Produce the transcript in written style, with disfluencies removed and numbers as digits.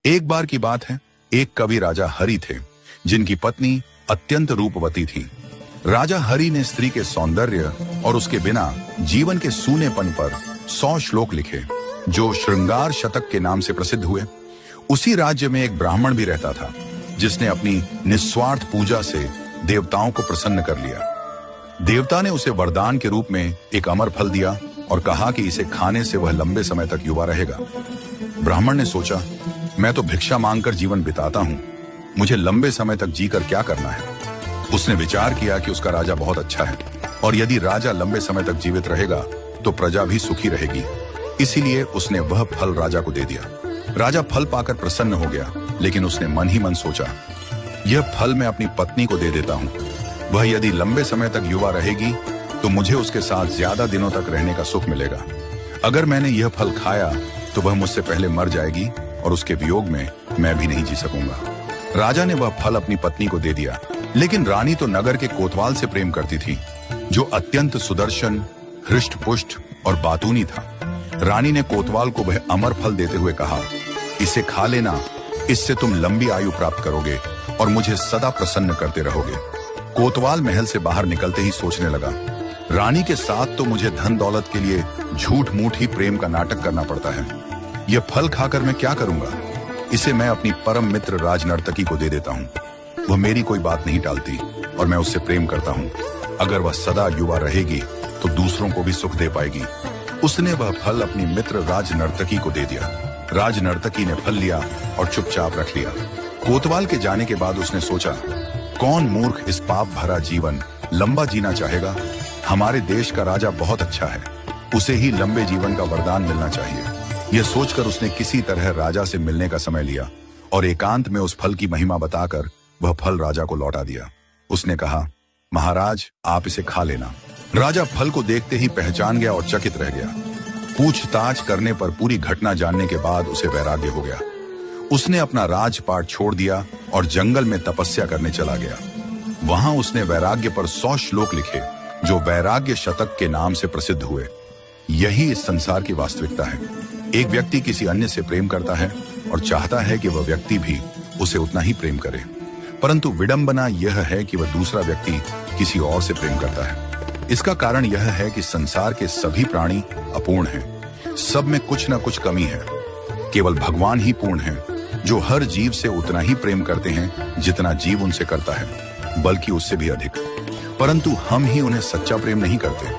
एक बार की बात है, एक कवि राजा हरि थे, जिनकी पत्नी अत्यंत रूपवती थी। राजा हरि ने स्त्री के सौंदर्य और उसके बिना जीवन के सूनेपन पर 100 श्लोक लिखे, जो श्रृंगार शतक के नाम से प्रसिद्ध हुए। उसी राज्य में एक ब्राह्मण भी रहता था, जिसने अपनी निस्वार्थ पूजा से देवताओं को प्रसन्न कर लिया। देवता ने उसे वरदान के रूप में एक अमर फल दिया और कहा कि इसे खाने से वह लंबे समय तक युवा रहेगा। ब्राह्मण ने सोचा, मैं तो भिक्षा मांगकर जीवन बिताता हूँ, मुझे लंबे समय तक जीकर क्या करना है। उसने विचार किया कि उसका राजा बहुत अच्छा है और यदि राजा लंबे समय तक जीवित रहेगा तो प्रजा भी सुखी रहेगी। इसीलिए उसने वह फल राजा को दे दिया। राजा फल पाकर प्रसन्न हो गया, लेकिन उसने मन ही मन सोचा, यह फल मैं अपनी पत्नी को दे देता हूँ। वह यदि लंबे समय तक युवा रहेगी तो मुझे उसके साथ ज्यादा दिनों तक रहने का सुख मिलेगा। अगर मैंने यह फल खाया तो वह मुझसे पहले मर जाएगी और उसके वियोग में मैं भी नहीं जी सकूंगा। राजा ने वह फल अपनी पत्नी को दे दिया, लेकिन रानी तो नगर के कोतवाल से प्रेम करती थी, जो अत्यंत सुदर्शन, हृष्ट पुष्ट और बातूनी था। रानी ने कोतवाल को वह अमर फल देते हुए कहा, इसे खा लेना, इससे तुम लंबी आयु प्राप्त करोगे और मुझे सदा प्रसन्न करते रहोगे। कोतवाल महल से बाहर निकलते ही सोचने लगा, रानी के साथ तो मुझे धन दौलत के लिए झूठ मूठ ही प्रेम का नाटक करना पड़ता है। यह फल खाकर मैं क्या करूंगा? इसे मैं अपनी परम मित्र राजनर्तकी को दे देता हूँ। वह मेरी कोई बात नहीं टालती और मैं उससे प्रेम करता हूँ। अगर वह सदा युवा रहेगी तो दूसरों को भी सुख दे पाएगी। उसने वह फल अपनी मित्र राजनर्तकी को दे दिया। राजनर्तकी ने फल लिया और चुपचाप रख लिया। कोतवाल के जाने के बाद उसने सोचा, कौन मूर्ख इस पाप भरा जीवन लंबा जीना चाहेगा? हमारे देश का राजा बहुत अच्छा है, उसे ही लंबे जीवन का वरदान मिलना चाहिए। यह सोचकर उसने किसी तरह राजा से मिलने का समय लिया और एकांत में उस फल की महिमा बताकर वह फल राजा को लौटा दिया। उसने कहा, महाराज, आप इसे खा लेना। राजा फल को देखते ही पहचान गया और चकित रह गया। पूछताछ करने पर पूरी घटना जानने के बाद उसे वैराग्य हो गया। उसने अपना राजपाट छोड़ दिया और जंगल में तपस्या करने चला गया। वहां उसने वैराग्य पर 100 श्लोक लिखे, जो वैराग्य शतक के नाम से प्रसिद्ध हुए। यही इस संसार की वास्तविकता है। एक व्यक्ति किसी अन्य से प्रेम करता है और चाहता है कि वह व्यक्ति भी उसे उतना ही प्रेम करे, परंतु विडंबना यह है कि वह दूसरा व्यक्ति किसी और से प्रेम करता है। इसका कारण यह है कि संसार के सभी प्राणी अपूर्ण हैं। सब में कुछ न कुछ कमी है। केवल भगवान ही पूर्ण हैं, जो हर जीव से उतना ही प्रेम करते हैं जितना जीव उनसे करता है, बल्कि उससे भी अधिक। परंतु हम ही उन्हें सच्चा प्रेम नहीं करते।